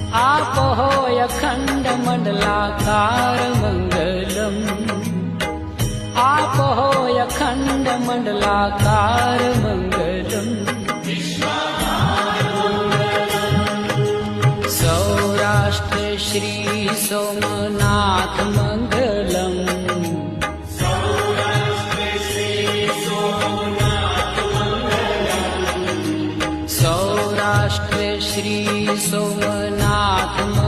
आपो अखंड मंडलाकार मंगलम, आपो अखंड मंडलाकार मंगलम। सौराष्ट्र श्री सोमनाथ मंगलम, सौराष्ट्र श्री सोमनाथ मंगलम।